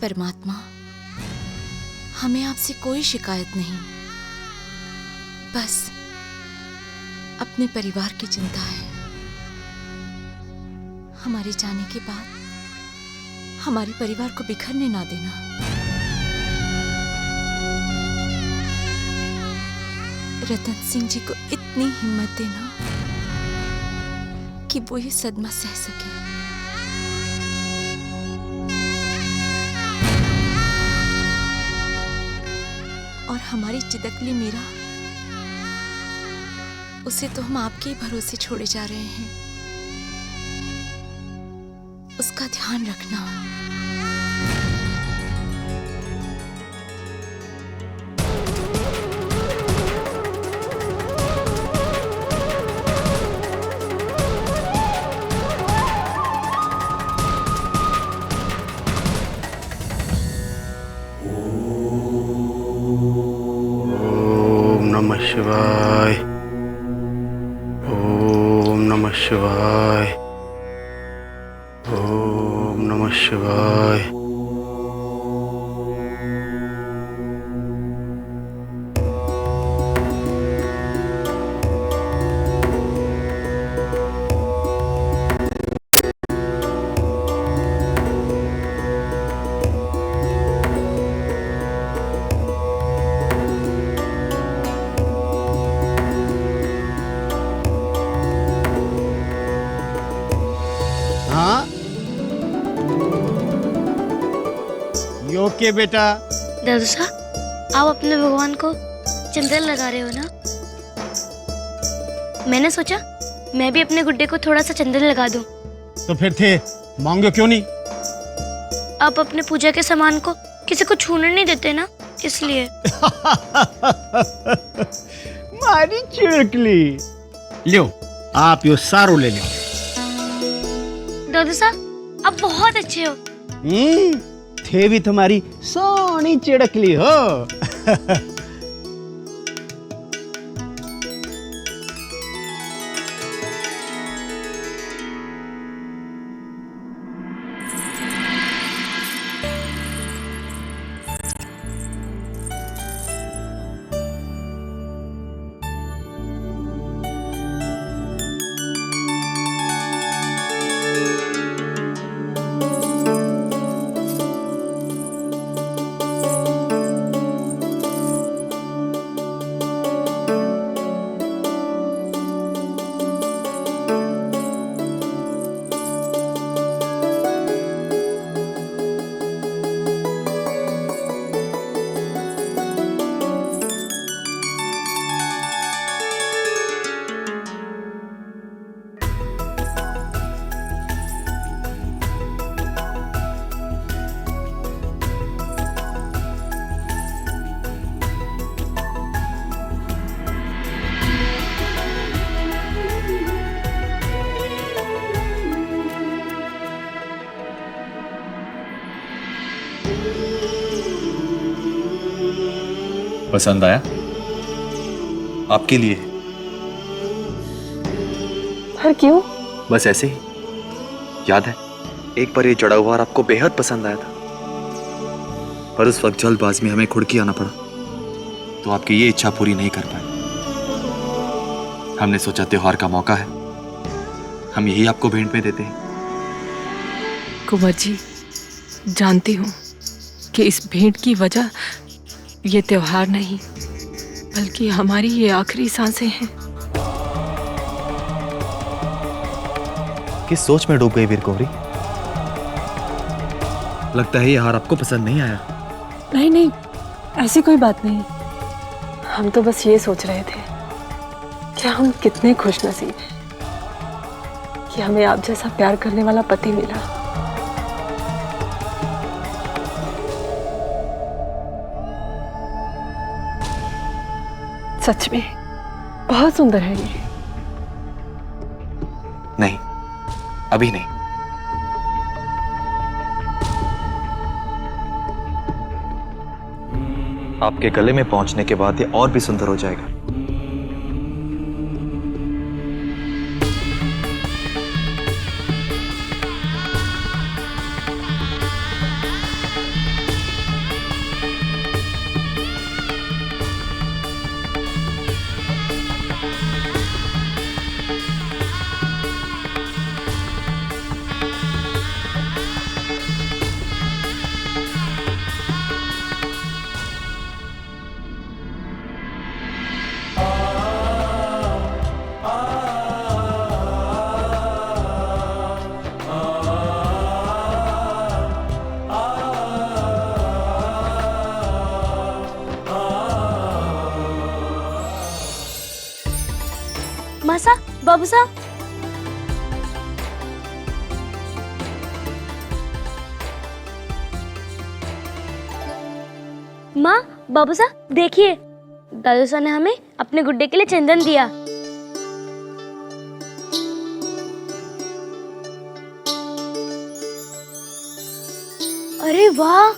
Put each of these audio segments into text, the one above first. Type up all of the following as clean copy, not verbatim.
परमात्मा, हमें आपसे कोई शिकायत नहीं, बस अपने परिवार की चिंता है। हमारे जाने के बाद हमारे परिवार को बिखरने ना देना। रतन सिंह जी को इतनी हिम्मत देना कि वो ये सदमा सह सके। और हमारी चितकली मीरा, उसे तो हम आपके ही भरोसे छोड़े जा रहे हैं। उसका ध्यान रखना। ओम नमः शिवाय, ओम नमः शिवाय, ओम नमः शिवाय। हाँ योके बेटा। दादू साहब, आप अपने भगवान को चंदन लगा रहे हो ना? मैंने सोचा मैं भी अपने गुड्डे को थोड़ा सा चंदन लगा दूं। तो फिर थे मांगो क्यों नहीं? आप अपने पूजा के सामान को किसी को छूने नहीं देते ना, इसलिए। मारी चिड़कली। लो आप यो सारो ले लो। दादू साहब, आप बहुत अच्छे हो। थे भी तुम्हारी सोनी चिड़कली हो। पसंद आया? आपके लिए। पर क्यों? बस ऐसे ही। याद है एक बार ये चढ़ा हुआ और आपको बेहद पसंद आया था, पर उस वक्त जल्दबाजी में हमें खुड़की आना पड़ा, तो आपकी ये इच्छा पूरी नहीं कर पाए। हमने सोचा त्योहार का मौका है, हम यही आपको भेंट में देते हैं। कुंवर जी, जानती हूँ कि इस भेंट की वजह ये त्योहार नहीं, बल्कि हमारी ये आखिरी सांसें हैं। किस सोच में डूब गई वीर कुंवरी? लगता है ये हार आपको पसंद नहीं आया। नहीं नहीं, ऐसी कोई बात नहीं। हम तो बस ये सोच रहे थे कि हम कितने खुशनसीब हैं कि हमें आप जैसा प्यार करने वाला पति मिला। सच में बहुत सुंदर है ये। नहीं, अभी नहीं। आपके गले में पहुंचने के बाद ये और भी सुंदर हो जाएगा। मासा, बाबूसा, माँ, बाबूसा, देखिए दादू साहब ने हमें अपने गुड्डे के लिए चंदन दिया। अरे वाह,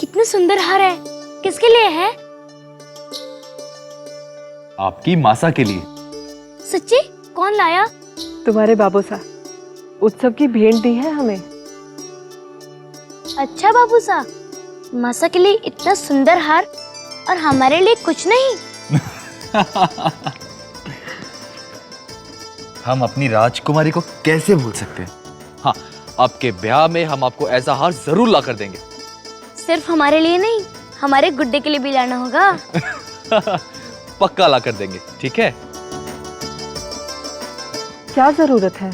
कितने सुंदर हार है। किसके लिए है? आपकी मासा के लिए। सच्ची? कौन लाया? तुम्हारे बाबूसा उत्सव की भेंट दी है हमें। अच्छा बाबूसा, मासा के लिए इतना सुंदर हार और हमारे लिए कुछ नहीं। हम अपनी राजकुमारी को कैसे भूल सकते हैं? हाँ, आपके ब्याह में हम आपको ऐसा हार जरूर ला कर देंगे। सिर्फ हमारे लिए नहीं, हमारे गुड्डे के लिए भी लाना होगा। पक्का ला कर देंगे, ठीक है? क्या जरूरत है,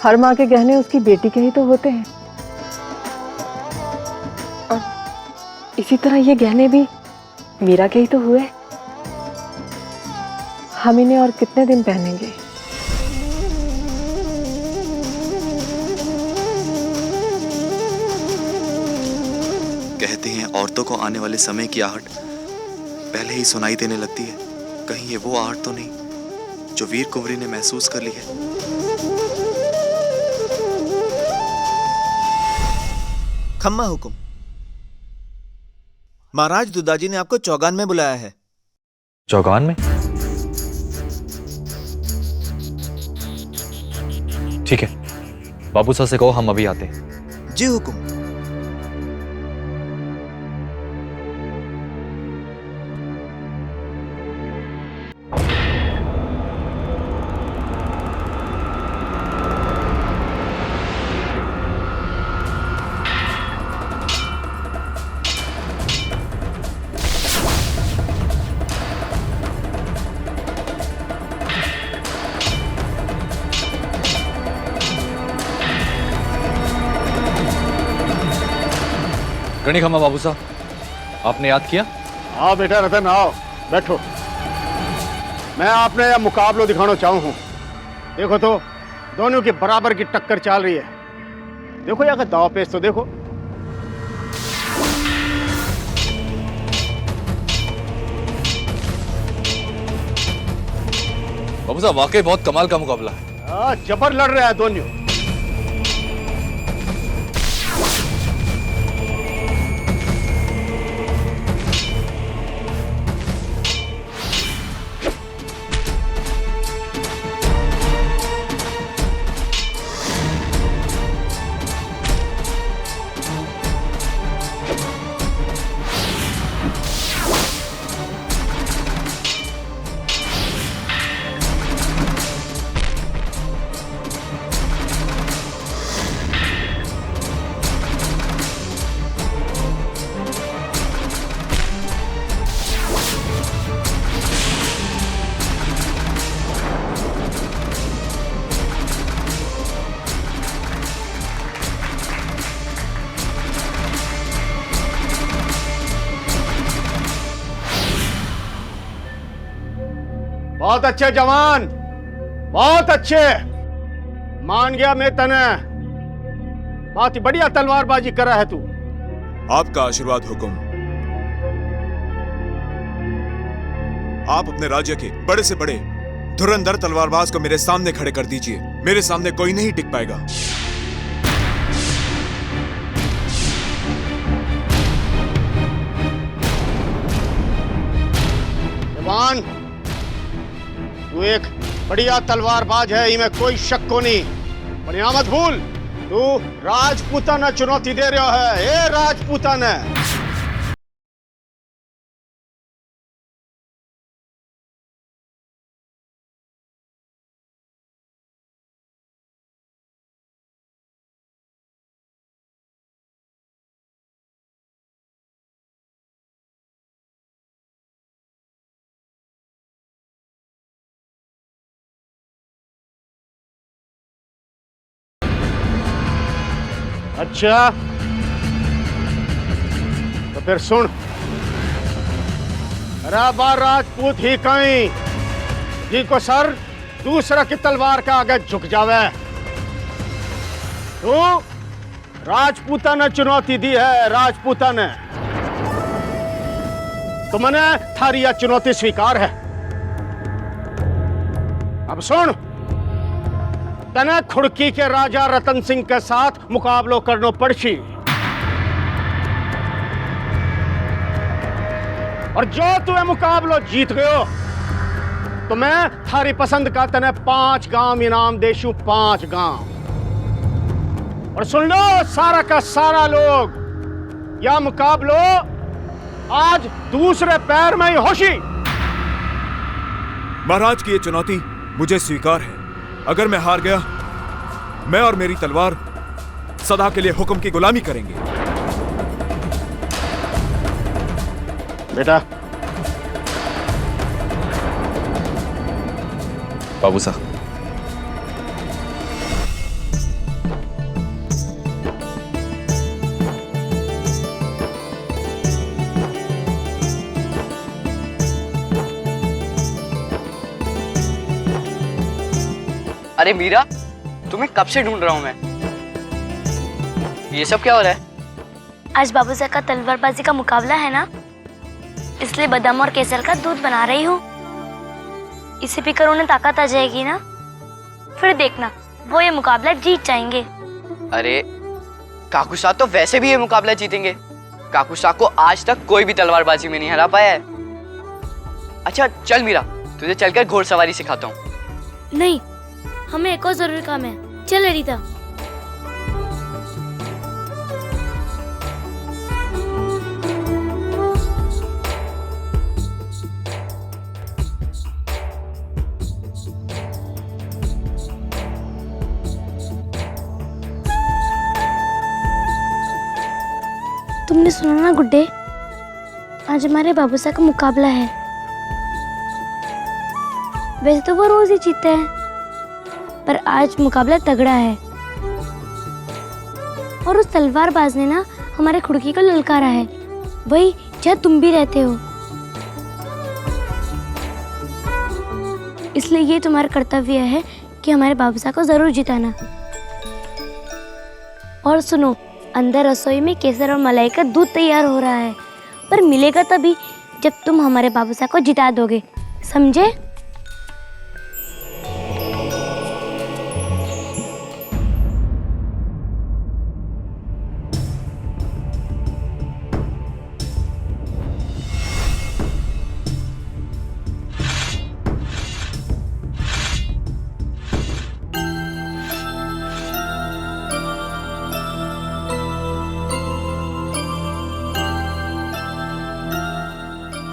हर माँ के गहने उसकी बेटी के ही तो होते हैं। और इसी तरह ये गहने भी मीरा के ही तो हुए। हम इन्हें और कितने दिन पहनेंगे? कहते हैं औरतों को आने वाले समय की आहट पहले ही सुनाई देने लगती है। कहीं ये वो आहट तो नहीं जो वीर कुंवरी ने महसूस कर ली है? खम्मा हुकुम। महाराज दुदाजी ने आपको चौगान में बुलाया है। चौगान में? ठीक है, बाबू साहब से कहो हम अभी आते हैं। जी हुकुम। गणी खम्मा बाबू साहब, आपने याद किया? आओ बेटा रतन, आओ बैठो। मैं आपने यह मुकाबलो दिखाना चाहूँ हूँ। देखो तो दोनों की बराबर की टक्कर चल रही है। देखो यहाँ का दाव पेश तो देखो। बाबू साहब वाकई बहुत कमाल का मुकाबला है। जबर लड़ रहे हैं दोनों। बहुत अच्छे जवान, बहुत अच्छे। मान गया मैं तने। बहुत ही बढ़िया तलवारबाजी कर रहा है तू। आपका आशीर्वाद हुकुम। आप अपने राज्य के बड़े से बड़े धुरंधर तलवारबाज को मेरे सामने खड़े कर दीजिए। मेरे सामने कोई नहीं टिक पाएगा। जवान, तू एक बढ़िया तलवारबाज है, इनमें कोई शक को नहीं। पर यहाँ मत भूल, तू राजपूताना चुनौती दे रहा है। ए राजपूताना, अच्छा तो फिर सुन। राबा राजपूत ही कहीं जिनको सर दूसरा की तलवार का आगे झुक जावे। तू राजपूता ने चुनौती दी है, राजपूता ने। तो मैंने थारी यह चुनौती स्वीकार है। अब सुन, तने खुड़की के राजा रतन सिंह के साथ मुकाबलो करनो पड़शी, और जो तुम्हें मुकाबलो जीत गयो तो मैं थारी पसंद का तने 5 गांव इनाम देशू, 5 गांव। और सुन लो सारा का सारा लोग, यह मुकाबलो आज दूसरे पैर में ही होशी। महाराज की ये चुनौती मुझे स्वीकार है। अगर मैं हार गया, मैं और मेरी तलवार सदा के लिए हुक्म की गुलामी करेंगे। बेटा। बाबू साहब, अरे मीरा, तुम्हें कब से ढूंढ रहा हूं मैं। ये सब क्या हो रहा है? आज बाबूसा का तलवारबाजी का मुकाबला है ना, इसलिए बादाम और केसर का दूध बना रही हूँ। इसे पीकर उन्हें ताकत आ जाएगी ना, फिर देखना वो ये मुकाबला जीत जाएंगे। अरे काकूसा तो वैसे भी ये मुकाबला जीतेंगे। काकूसा को आज तक कोई भी तलवारबाजी में नहीं हरा पाया है। अच्छा चल मीरा, तुझे चलकर घोड़सवारी सिखाता हूँ। नहीं, हमें एक और जरूरी काम है। चल रीता। तुमने सुना ना गुड्डे, आज हमारे बाबूसा का मुकाबला है। वैसे तो वो रोज ही जीतते हैं, पर आज मुकाबला तगड़ा है। और उस तलवारबाज ने ना हमारे खुड़की को ललकारा है, वही जहाँ तुम भी रहते हो। इसलिए ये तुम्हारा कर्तव्य है कि हमारे बाबूसा को जरूर जिताना। और सुनो, अंदर रसोई में केसर और मलाई का दूध तैयार हो रहा है, पर मिलेगा तभी जब तुम हमारे बाबूसा को जिता दोगे, समझे?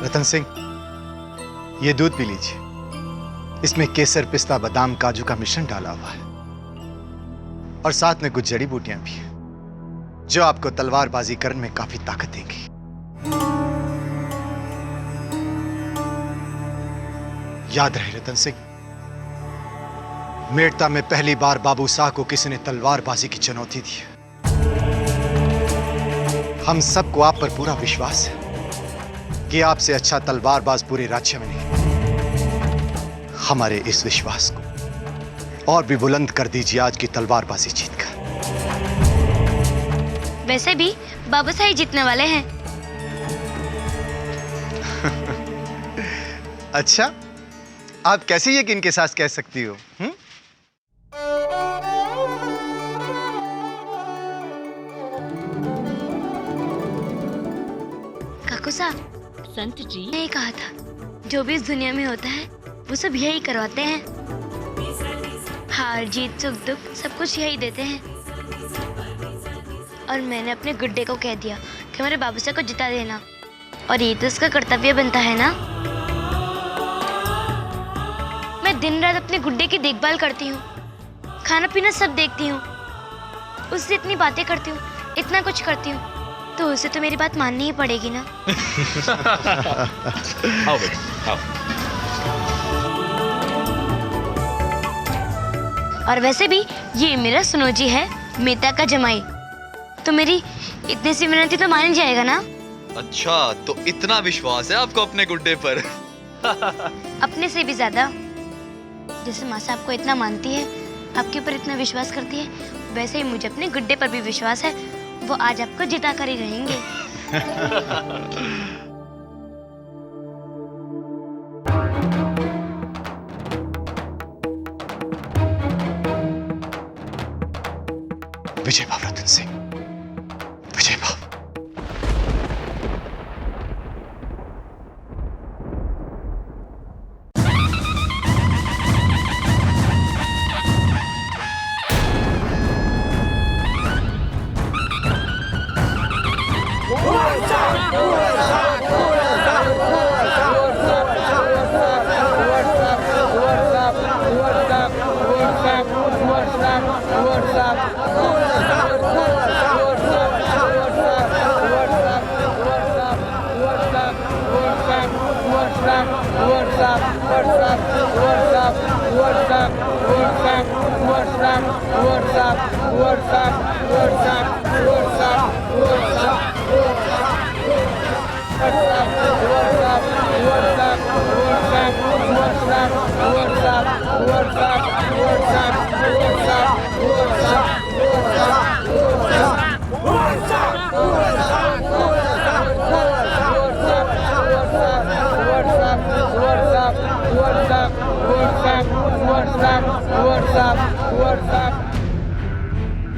रतन सिंह, ये दूध पी लीजिए। इसमें केसर, पिस्ता, बादाम, काजू का मिश्रण डाला हुआ है, और साथ में कुछ जड़ी बूटियां भी हैं जो आपको तलवारबाजी करने में काफी ताकत देंगी। याद रहे रतन सिंह, मेड़ता में पहली बार बाबू शाह को किसी ने तलवारबाजी की चुनौती दी है। हम सबको आप पर पूरा विश्वास है कि आपसे अच्छा तलवारबाज पूरे राज्य में नहीं। हमारे इस विश्वास को और भी बुलंद कर दीजिए आज की तलवारबाजी जीतकर। वैसे भी बाबू साहब जीतने वाले हैं। अच्छा, आप कैसे यकीन के साथ कह सकती हो? काकू साहब, संत जी ने कहा था, जो भी इस दुनिया में होता है वो सब यही करवाते हैं। हार जीत सुख दुख सब कुछ यही देते हैं। और मैंने अपने गुड्डे को कह दिया कि मेरे बाबूसा को जिता देना, और ये तो उसका कर्तव्य बनता है ना। मैं दिन रात अपने गुड्डे की देखभाल करती हूँ, खाना पीना सब देखती हूँ, उससे इतनी बातें करती हूँ, इतना कुछ करती हूँ, तो उसे तो मेरी बात माननी ही पड़ेगी ना। आओ बेटा, आओ। और वैसे भी ये मेरा सुनोजी है, मेता का जमाई, तो मेरी इतनी सी विनती तो मान जाएगा ना। अच्छा, तो इतना विश्वास है आपको अपने गुड्डे पर? अपने से भी ज्यादा। जैसे मासा आपको इतना मानती है, आपके ऊपर इतना विश्वास करती है, वैसे ही मुझे अपने गुड्डे पर भी विश्वास है। वो आज आपको जिता कर ही रहेंगे। विजय भाव रतन सिंह, विजय भाव।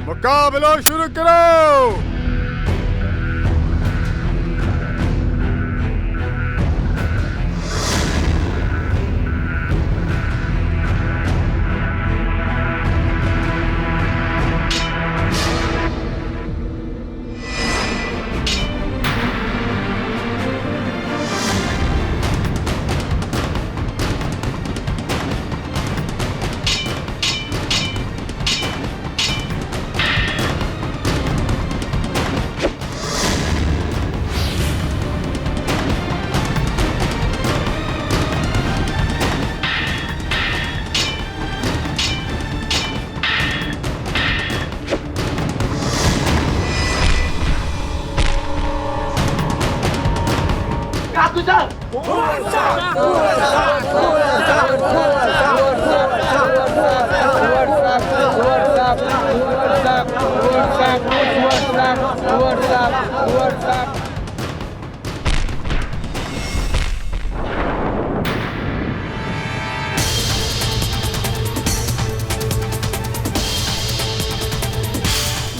मुकाबला शुरू करो।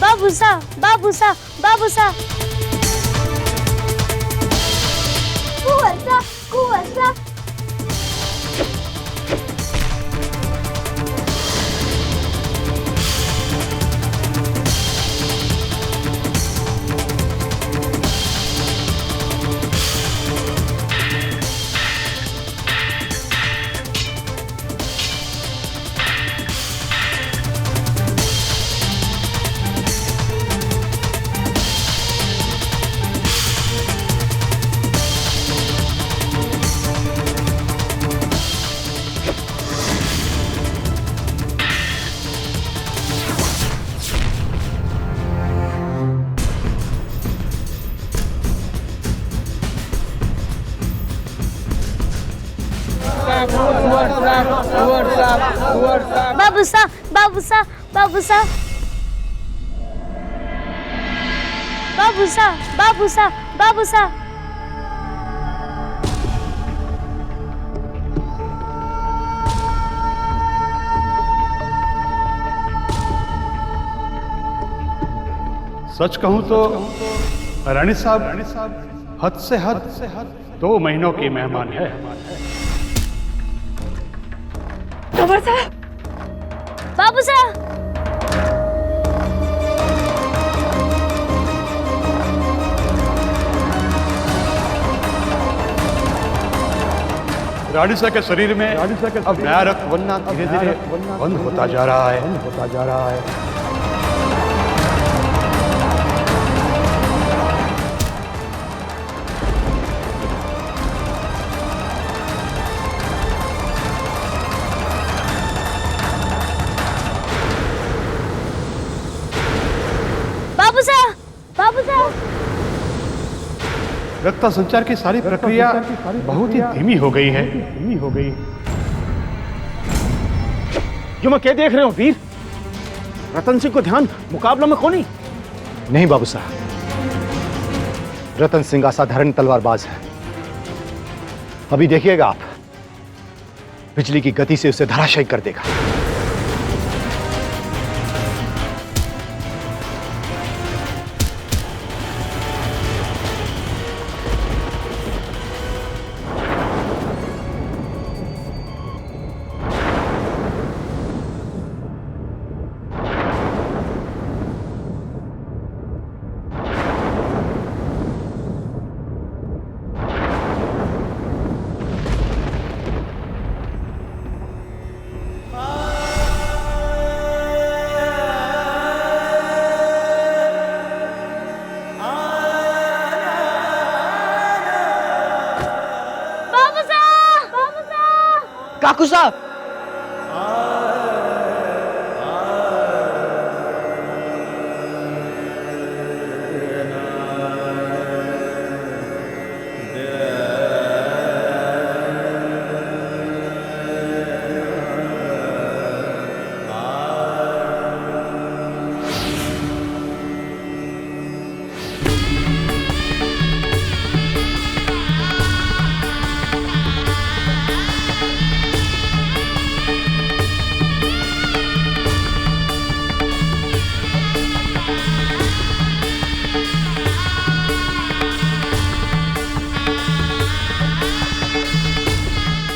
बाबूसा, बाबूसा, बाबूसा। कुंवरसा, कुंवरसा। बाबूसा, बाबूसा, बाबूसा। बाबूसा, बाबूसा, बाबूसा। सच कहूं तो रानी साहब हद से हद 2 महीनों की मेहमान है। बाबूसा। रानी साहब के शरीर में अब नया रक्त बनना धीरे धीरे बंद होता जा रहा है। बाबूसा, बाबूसा। रक्त संचार की सारी प्रक्रिया बहुत ही धीमी हो गई है। जो मैं क्या देख रहे हो वीर? रतन सिंह को ध्यान मुकाबला में कौन? नहीं बाबू साहब, रतन सिंह असाधारण तलवारबाज है। अभी देखिएगा आप, बिजली की गति से उसे धराशायी कर देगा। काकू साहब,